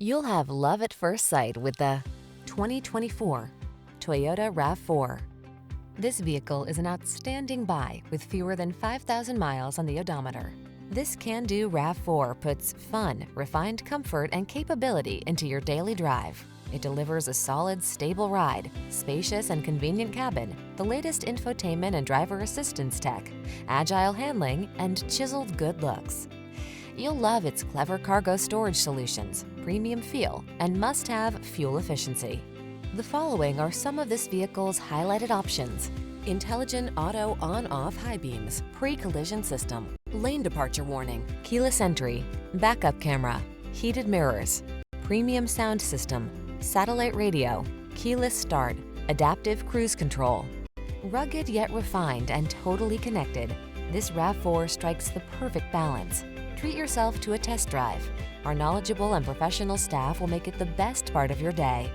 You'll have love at first sight with the 2024 Toyota RAV4. This vehicle is an outstanding buy with fewer than 5,000 miles on the odometer. This can-do RAV4 puts fun, refined comfort, and capability into your daily drive. It delivers a solid, stable ride, spacious and convenient cabin, the latest infotainment and driver assistance tech, agile handling, and chiseled good looks. You'll love its clever cargo storage solutions, premium feel, and must-have fuel efficiency. The following are some of this vehicle's highlighted options: intelligent auto on-off high beams, pre-collision system, lane departure warning, keyless entry, backup camera, heated mirrors, premium sound system, satellite radio, keyless start, adaptive cruise control. Rugged yet refined and totally connected, this RAV4 strikes the perfect balance. Treat yourself to a test drive. Our knowledgeable and professional staff will make it the best part of your day.